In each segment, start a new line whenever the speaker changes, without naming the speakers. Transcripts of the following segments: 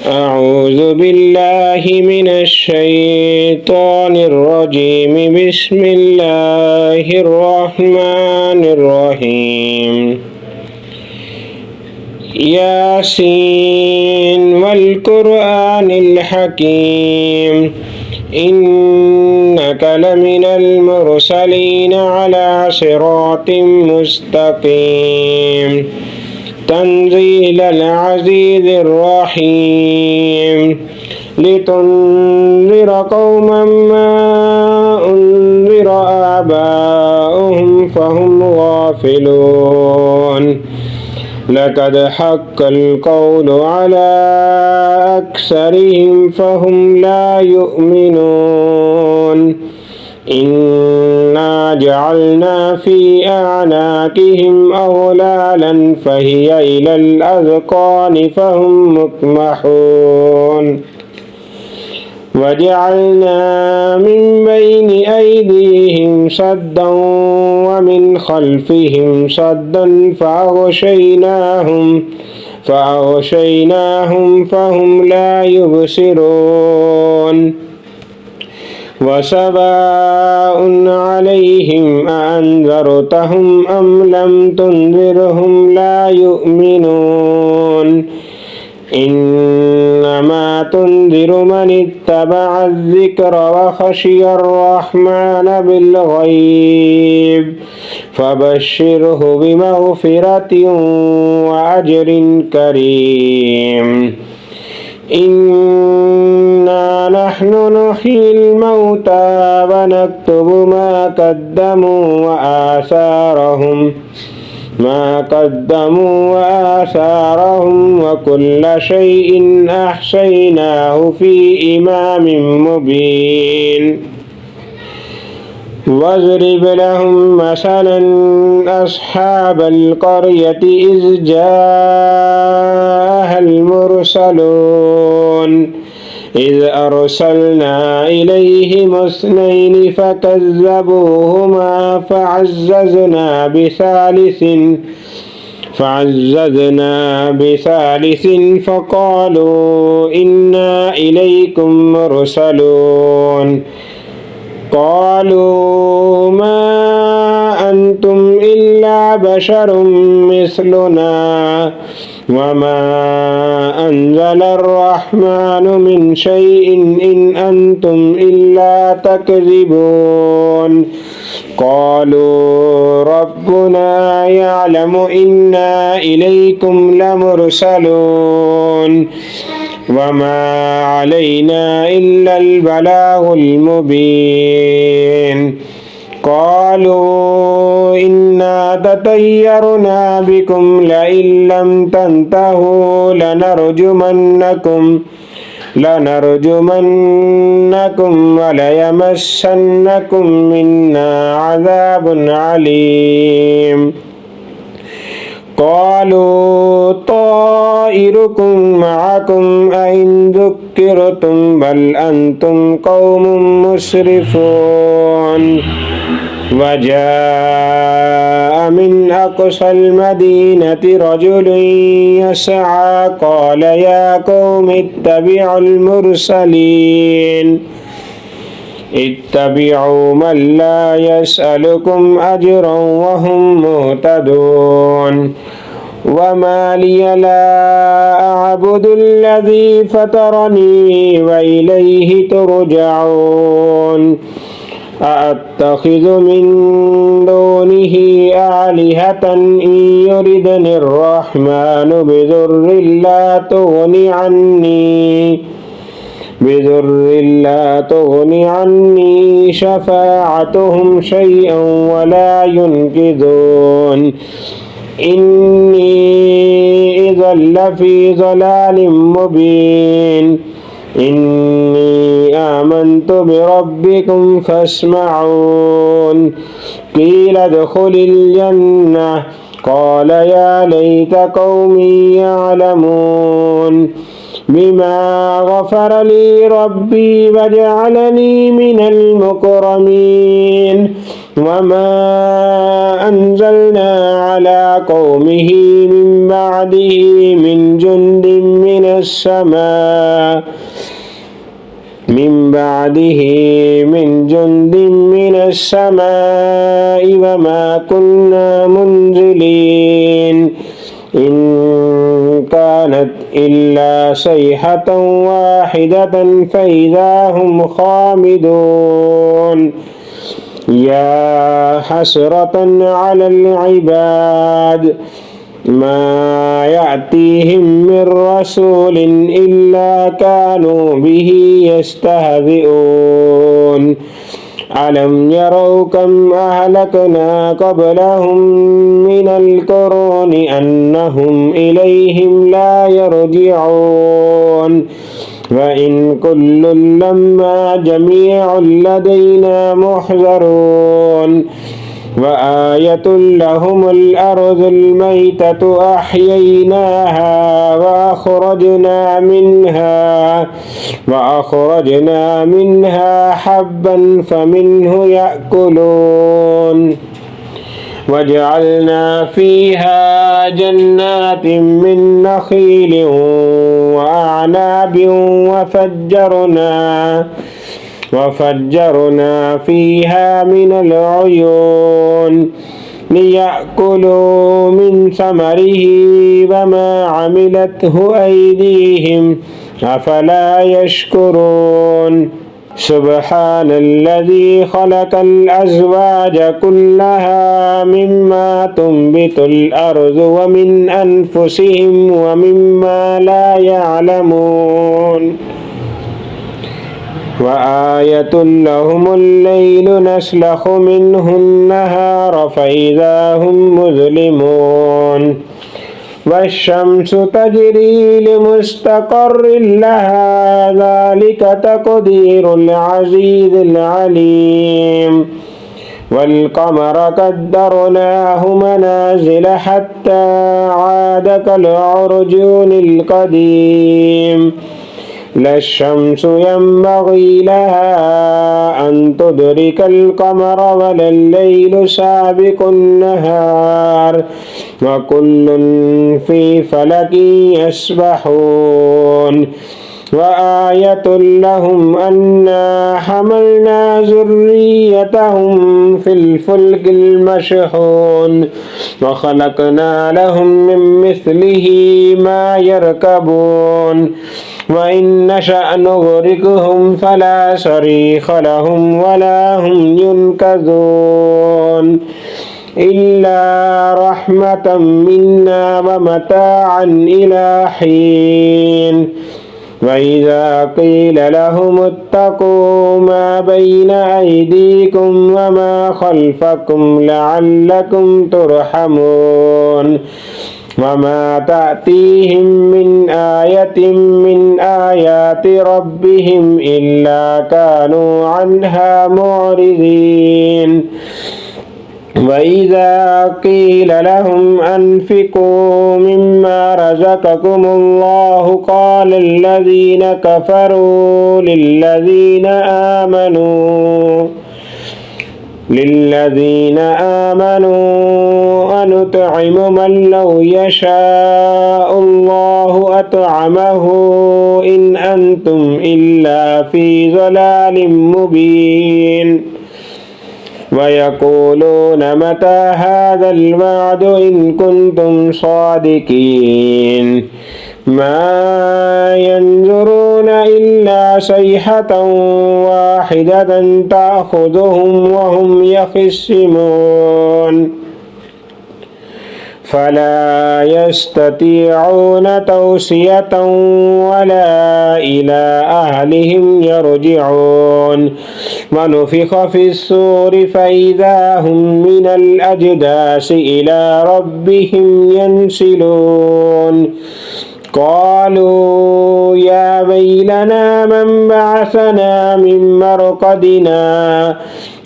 أعوذ بالله من الشيطان الرجيم. بسم الله الرحمن الرحيم. ياسين والقرآن الحكيم إنك لمن المرسلين على صراط مستقيم تنزيل العزيز الرحيم لتنذر قوما ما أنذر آباؤهم فهم غافلون لقد حق القول على أكثرهم فهم لا يؤمنون إنا جعلنا في أعناقهم أغلالا فهي إلى الأذقان فهم مقمحون وجعلنا من بين أيديهم سدا ومن خلفهم سدا فأغشيناهم فهم لا يبصرون وسواء عليهم أأنذرتهم أم لم تنذرهم لا يؤمنون إنما تنذر من اتبع الذكر وخشي الرحمن بالغيب فبشره بمغفرة وأجر كريم. إنا نحن نحيي الموتى ونكتب ما قدموا وآثارهم وكل شيء أحصيناه في إمام مبين. واضرب لهم مثلا أصحاب القرية إذ جاءها المرسلون إذ أرسلنا إليهم اثنين فكذبوهما فعززنا بثالث فقالوا إنا إليكم مرسلون قالوا ما أنتم إلا بشر مثلنا وما أنزل الرحمن من شيء إن أنتم إلا تكذبون قالوا ربنا يعلم إنا إليكم لمرسلون وما علينا إلا البلاغ المبين. قالوا إنا تطيرنا بكم لئن لم تنتهوا لنرجمنكم وليمسنكم منا عذاب عليم. قالوا طائركم معكم أئن ذكرتم بل أنتم قوم مسرفون. وجاء من أقصى المدينة رجل يسعى قال يا قوم اتبعوا المرسلين اتبعوا من لا يسألكم أجرا وهم مهتدون. وما لي لا أعبد الذي فطرني وإليه ترجعون. أأتخذ من دونه آلهة إن يردني الرحمن بضر لا تغني عني شفاعتهم شيئا ولا ينقذون. إني إذا لفي ضلال مبين. إني آمنت بربكم فاسمعون. قيل ادخل الجنة قال يا ليت قومي يعلمون. بما غفر لي ربي وجعلني من المكرمين وما أنزلنا على قومه من بعده من جند من السماء وما كنا منزلين إن كانت إلا صيحة واحدة فإذا هم خامدون يا حسرة على العباد ما يأتيهم من رسول إلا كانوا به يستهزئون ألم يروا كم أهلكنا قبلهم من القرون أنهم إليهم لا يرجعون وإن كل لما جميع لدينا محضرون وآية لهم الأرض الميتة أحييناها وأخرجنا منها حبا فمنه يأكلون وجعلنا فيها جنات من نخيل وأعناب وفجرنا فيها من العيون ليأكلوا من ثمره وما عملته أيديهم أفلا يشكرون سبحان الذي خلق الأزواج كلها مما تنبت الأرض ومن أنفسهم ومما لا يعلمون وآية لهم الليل نسلخ منه النهار فإذا هم مظلمون والشمس تجري لمستقر لها ذلك تقدير العزيز العليم والقمر قدرناه منازل حتى عاد كالعرجون القديم لا الشمس ينبغي لها أن تدرك القمر ولا الليل سابق النهار وكل في فلك يسبحون وآية لهم أنا حملنا ذريتهم في الفلك المشحون وخلقنا لهم من مثله ما يركبون وإن نشأ نغرقهم فلا صريخ لهم ولا هم ينقذون إلا رحمة منا ومتاعا إلى حين وإذا قيل لهم اتقوا ما بين أيديكم وما خلفكم لعلكم ترحمون وما تأتيهم من آية من آيات ربهم إلا كانوا عنها معرضين وإذا قيل لهم أنفقوا مما رزقكم الله قال الذين كفروا للذين آمنوا أنطعم من لو يشاء الله أطعمه إن أنتم إلا في ضلال مبين ويقولون متى هذا الوعد إن كنتم صادقين ما ينظرون إلا صيحة واحدة تأخذهم وهم يخصمون فلا يستطيعون توصية ولا إلى أهلهم يرجعون ونفخ في الصور فإذا هم من الأجداث إلى ربهم ينسلون قالوا يا ويلنا من بعثنا من مرقدنا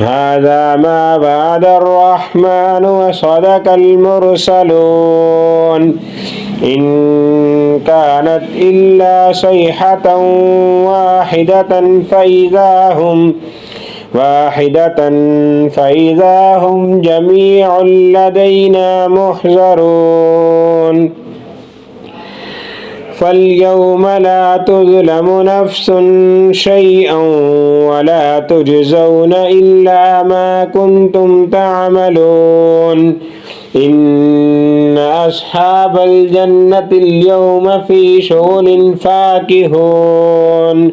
هذا ما وعد الرحمن وصدق المرسلون إن كانت إلا صيحة فإذا هم جميع لدينا محضرون فاليوم لا تظلم نفس شيئا ولا تجزون إلا ما كنتم تعملون إن أصحاب الجنة اليوم في شغل فاكهون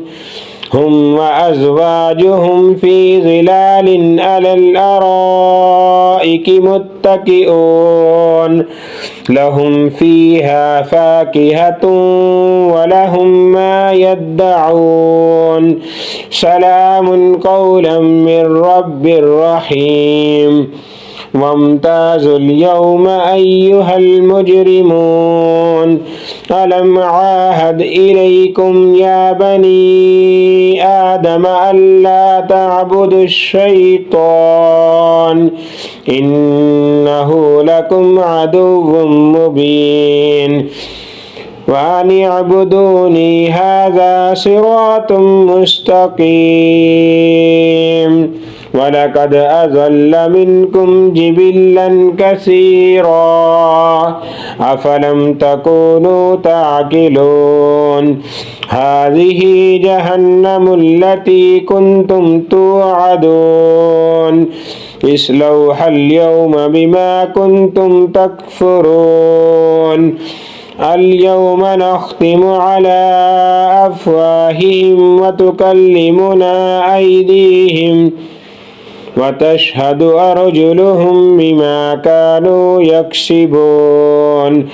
هم وأزواجهم في ظلال على الأرائك متكئون لهم فيها فاكهة ولهم ما يدعون سلام قولا من رب رحيم وامتازوا اليوم أيها المجرمون ألم عاهد إليكم يا بني آدم ألا تعبدوا الشيطان إنه لكم عدو مبين وأن اعبدوني هذا صراط مستقيم ولقد أضل منكم جبلا كثيرا أفلم تكونوا تعقلون هذه جهنم التي كنتم توعدون اصلوها اليوم بما كنتم تكفرون اليوم نختم على أفواههم وتكلمنا أيديهم وتشهد أرجلهم بما كانوا يكسبون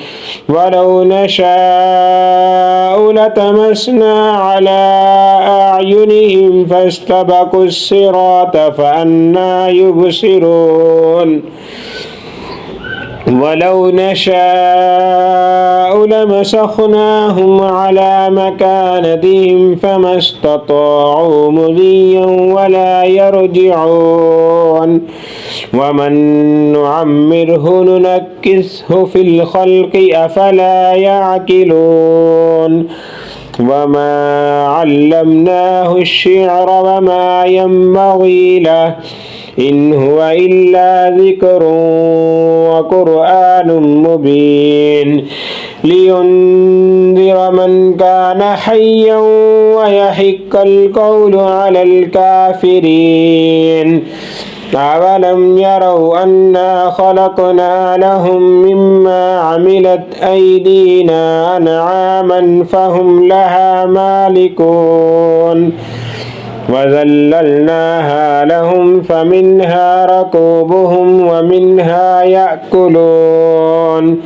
ولو نشاء لتمسنا على أعينهم فاستبقوا الصراط فأنى يبصرون ولو نشاء لمسخناهم على مكانتهم فما استطاعوا مضيا ولا يرجعون ومن نعمره ننكسه في الخلق أفلا يعقلون وما علمناه الشعر وما ينبغي له إن هو إلا ذكر وقرآن مبين لينذر من كان حيا ويحق القول على الكافرين أولم يروا أنا خلقنا لهم مما عملت أيدينا أنعاما فهم لها مالكون وذللناها لهم فمنها ركوبهم ومنها يأكلون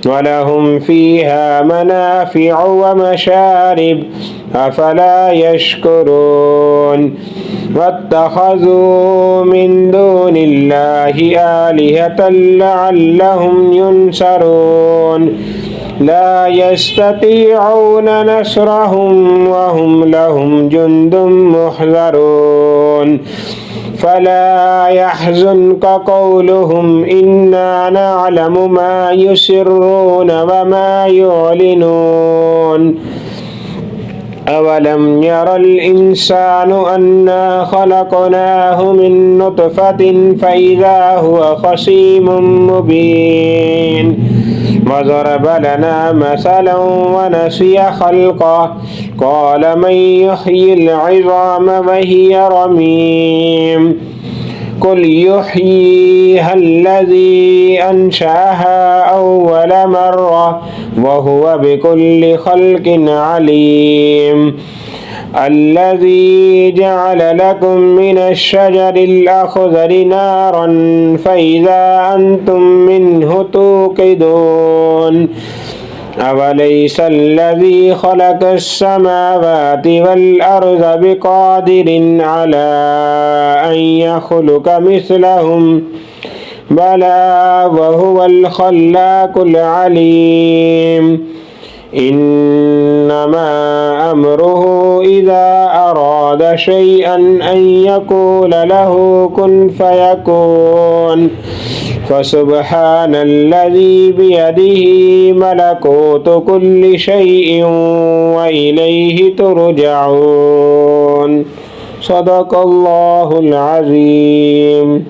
ولهم فيها منافع ومشارب أفلا يشكرون واتخذوا من دون الله آلهة لعلهم ينصرون لا يستطيعون نصرهم وهم لهم جند محضرون فلا يحزنك قولهم إنا نعلم ما يسرون وما يعلنون أولم ير الإنسان أنا خلقناه من نطفة فإذا هو خصيم مبين وضرب لنا مثلا ونسي خلقه قال من يحيي العظام وهي رميم قل يحييها الذي أنشأها أول مرة وهو بكل خلق عليم الذي جعل لكم من الشجر الأخضر نارا فإذا أنتم منه توقدون أوليس الذي خلق السماوات والأرض بقادر على أن يخلق مثلهم بلى وهو الخلاق العليم إنما أمره إذا أراد شيئا أن يقول له كن فيكون فسبحان الذي بيده ملكوت كل شيء وإليه ترجعون صدق الله العظيم